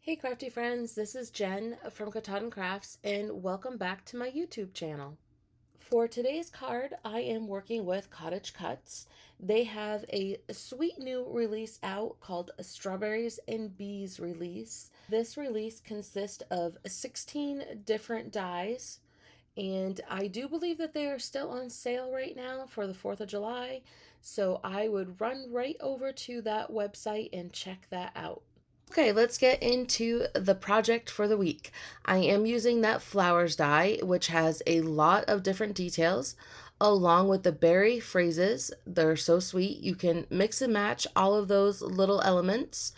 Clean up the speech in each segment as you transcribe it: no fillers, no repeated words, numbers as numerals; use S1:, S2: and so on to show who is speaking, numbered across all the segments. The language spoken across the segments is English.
S1: Hey Crafty Friends, this is Jen from Cottage Crafts and welcome back to my YouTube channel. For today's card, I am working with Cottage Cutz. They have a sweet new release out called Strawberries and Bees release. This release consists of 16 different dies, and I do believe that they are still on sale right now for the 4th of July, so I would run right over to that website and check that out. Okay, let's get into the project for the week. I am using that flowers die, which has a lot of different details, along with the berry phrases. They're so sweet. You can mix and match all of those little elements.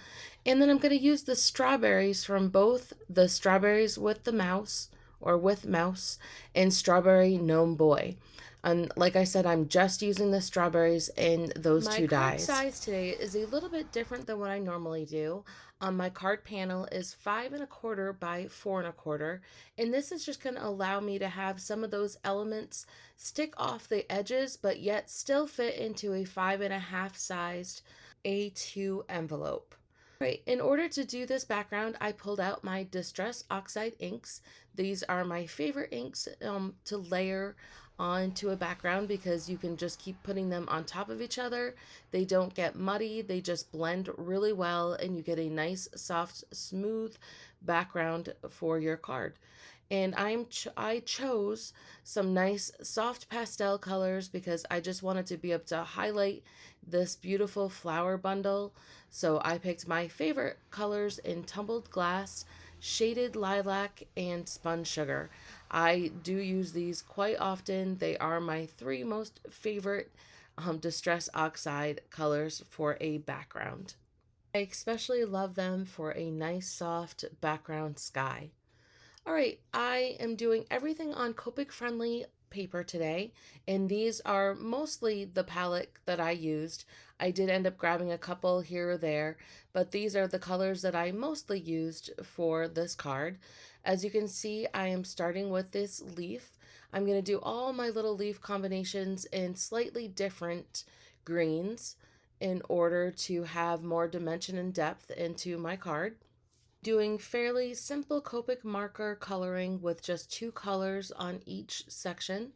S1: And then I'm going to use the strawberries from both the strawberries with the mouse or with mouse and strawberry gnome boy. And like I said, I'm just using the strawberries in those two dyes. My card size today is a little bit different than what I normally do. My card panel is 5¼ by 4¼ and this is just going to allow me to have some of those elements stick off the edges but yet still fit into a 5½ sized A2 envelope. Right, in order to do this background, I pulled out my Distress Oxide inks. These are my favorite inks to layer onto a background because you can just keep putting them on top of each other. They don't get muddy, they just blend really well and you get a nice, soft, smooth background for your card. And I chose some nice soft pastel colors because I just wanted to be able to highlight this beautiful flower bundle. So I picked my favorite colors in tumbled glass, shaded lilac, and spun sugar. I do use these quite often. They are my three most favorite Distress Oxide colors for a background. I especially love them for a nice soft background sky. All right, I am doing everything on Copic friendly paper today, and these are mostly the palette that I used. I did end up grabbing a couple here or there, but these are the colors that I mostly used for this card. As you can see, I am starting with this leaf. I'm going to do all my little leaf combinations in slightly different greens in order to have more dimension and depth into my card. Doing fairly simple Copic marker coloring with just 2 colors on each section,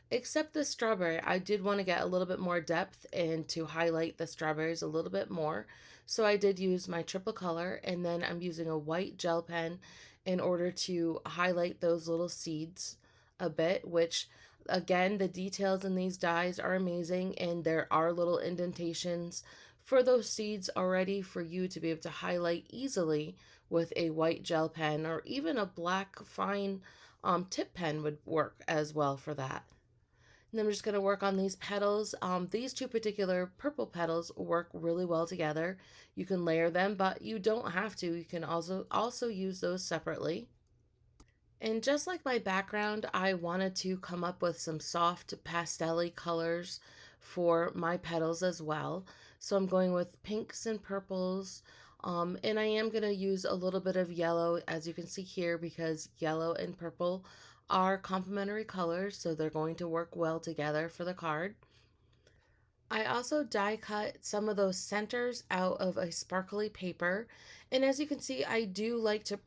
S1: except the strawberry. I did want to get a little bit more depth and to highlight the strawberries a little bit more, so I did use my triple color, and then I'm using a white gel pen in order to highlight those little seeds a bit, which again, the details in these dies are amazing, and there are little indentations for those seeds already for you to be able to highlight easily with a white gel pen, or even a black fine tip pen would work as well for that. And then I'm just going to work on these petals. These two particular purple petals work really well together. You can layer them, but you don't have to. You can also use those separately. And just like my background, I wanted to come up with some soft pastel-y colors for my petals as well. So I'm going with pinks and purples, and I am going to use a little bit of yellow, as you can see here, because yellow and purple are complementary colors, so they're going to work well together for the card. I also die cut some of those centers out of a sparkly paper, and as you can see, I do like to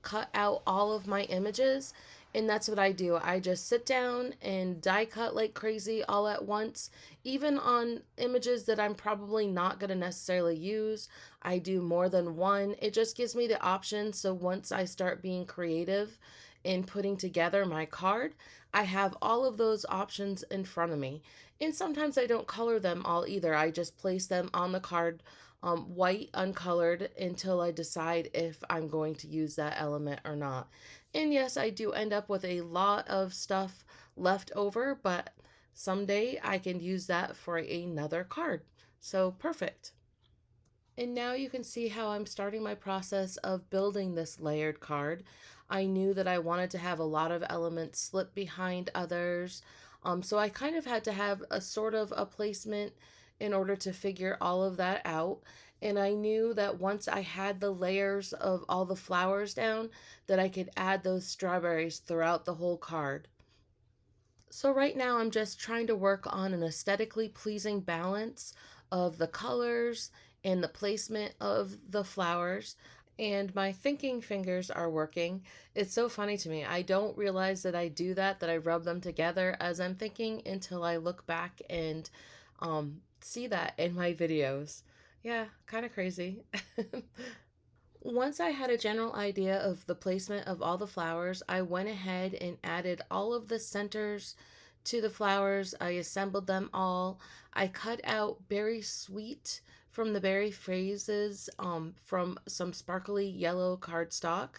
S1: cut out all of my images, and that's what I do. I just sit down and die cut like crazy all at once, even on images that I'm probably not going to necessarily use. I do more than one. It just gives me the option, so once I start being creative in putting together my card, I have all of those options in front of me. And sometimes I don't color them all either. I just place them on the card white uncolored until I decide if I'm going to use that element or not. And yes, I do end up with a lot of stuff left over, but someday I can use that for another card. So perfect. And now you can see how I'm starting my process of building this layered card. I knew that I wanted to have a lot of elements slip behind others. So I kind of had to have a sort of a placement in order to figure all of that out. And I knew that once I had the layers of all the flowers down, that I could add those strawberries throughout the whole card. So right now I'm just trying to work on an aesthetically pleasing balance of the colors and the placement of the flowers. And my thinking fingers are working. It's so funny to me. I don't realize that I do that, that I rub them together as I'm thinking until I look back and see that in my videos. Yeah, kind of crazy. Once I had a general idea of the placement of all the flowers, I went ahead and added all of the centers to the flowers. I assembled them all. I cut out berry sweet from the berry phrases from some sparkly yellow cardstock.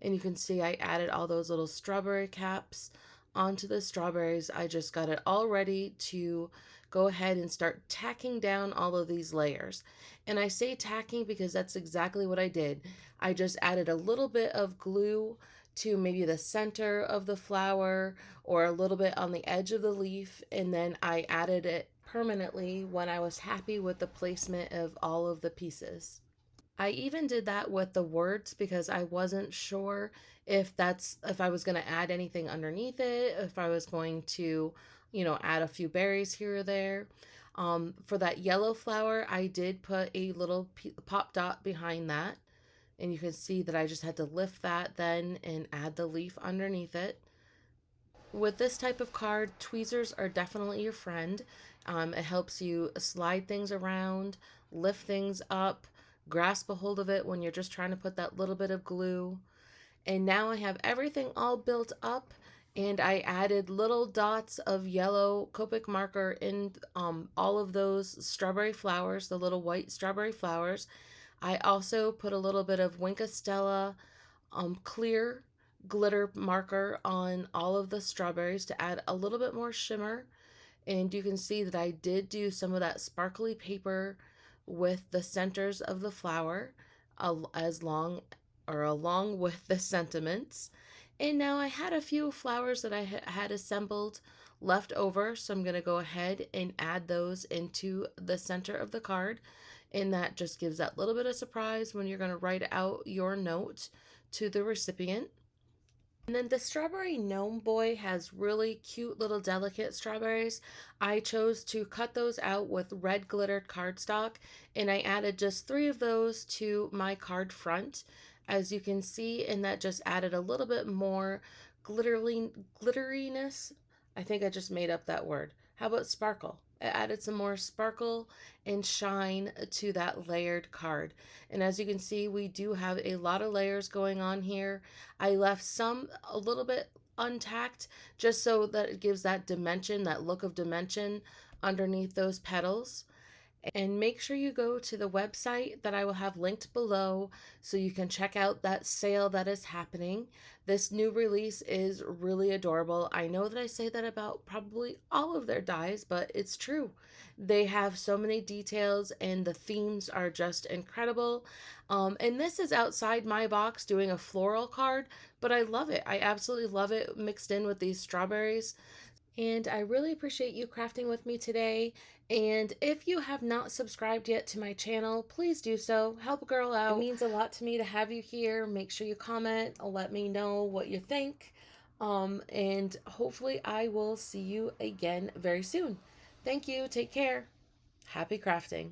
S1: And you can see I added all those little strawberry caps onto the strawberries. I just got it all ready to go ahead and start tacking down all of these layers. And I say tacking because that's exactly what I did. I just added a little bit of glue to maybe the center of the flower or a little bit on the edge of the leaf, and then I added it permanently when I was happy with the placement of all of the pieces. I even did that with the words because I wasn't sure if I was going to add anything underneath it, if I was going to, add a few berries here or there. For that yellow flower, I did put a little pop dot behind that, and you can see that I just had to lift that then and add the leaf underneath it. With this type of card, tweezers are definitely your friend. It helps you slide things around, lift things up, grasp a hold of it when you're just trying to put that little bit of glue. And now I have everything all built up, and I added little dots of yellow Copic marker in all of those strawberry flowers, the little white strawberry flowers. I also put a little bit of Wink of Stella clear glitter marker on all of the strawberries to add a little bit more shimmer. And you can see that I did do some of that sparkly paper with the centers of the flower as long or along with the sentiments. And now I had a few flowers that I had assembled left over, so I'm going to go ahead and add those into the center of the card. And that just gives that little bit of surprise when you're going to write out your note to the recipient. And then the strawberry Gnome Boy has really cute little delicate strawberries. I chose to cut those out with red glittered cardstock, and I added just 3 of those to my card front, as you can see, and that just added a little bit more glitteriness. I think I just made up that word. How about sparkle? It added some more sparkle and shine to that layered card. And as you can see, we do have a lot of layers going on here. I left some a little bit untacked just so that it gives that dimension, that look of dimension underneath those petals. And make sure you go to the website that I will have linked below so you can check out that sale that is happening. This new release is really adorable. I know that I say that about probably all of their dies, but it's true. They have so many details and the themes are just incredible. And this is outside my box doing a floral card, but I love it. I absolutely love it mixed in with these strawberries. And I really appreciate you crafting with me today. And if you have not subscribed yet to my channel, please do so. Help a girl out. It means a lot to me to have you here. Make sure you comment. Let me know what you think. And hopefully I will see you again very soon. Thank you. Take care. Happy crafting.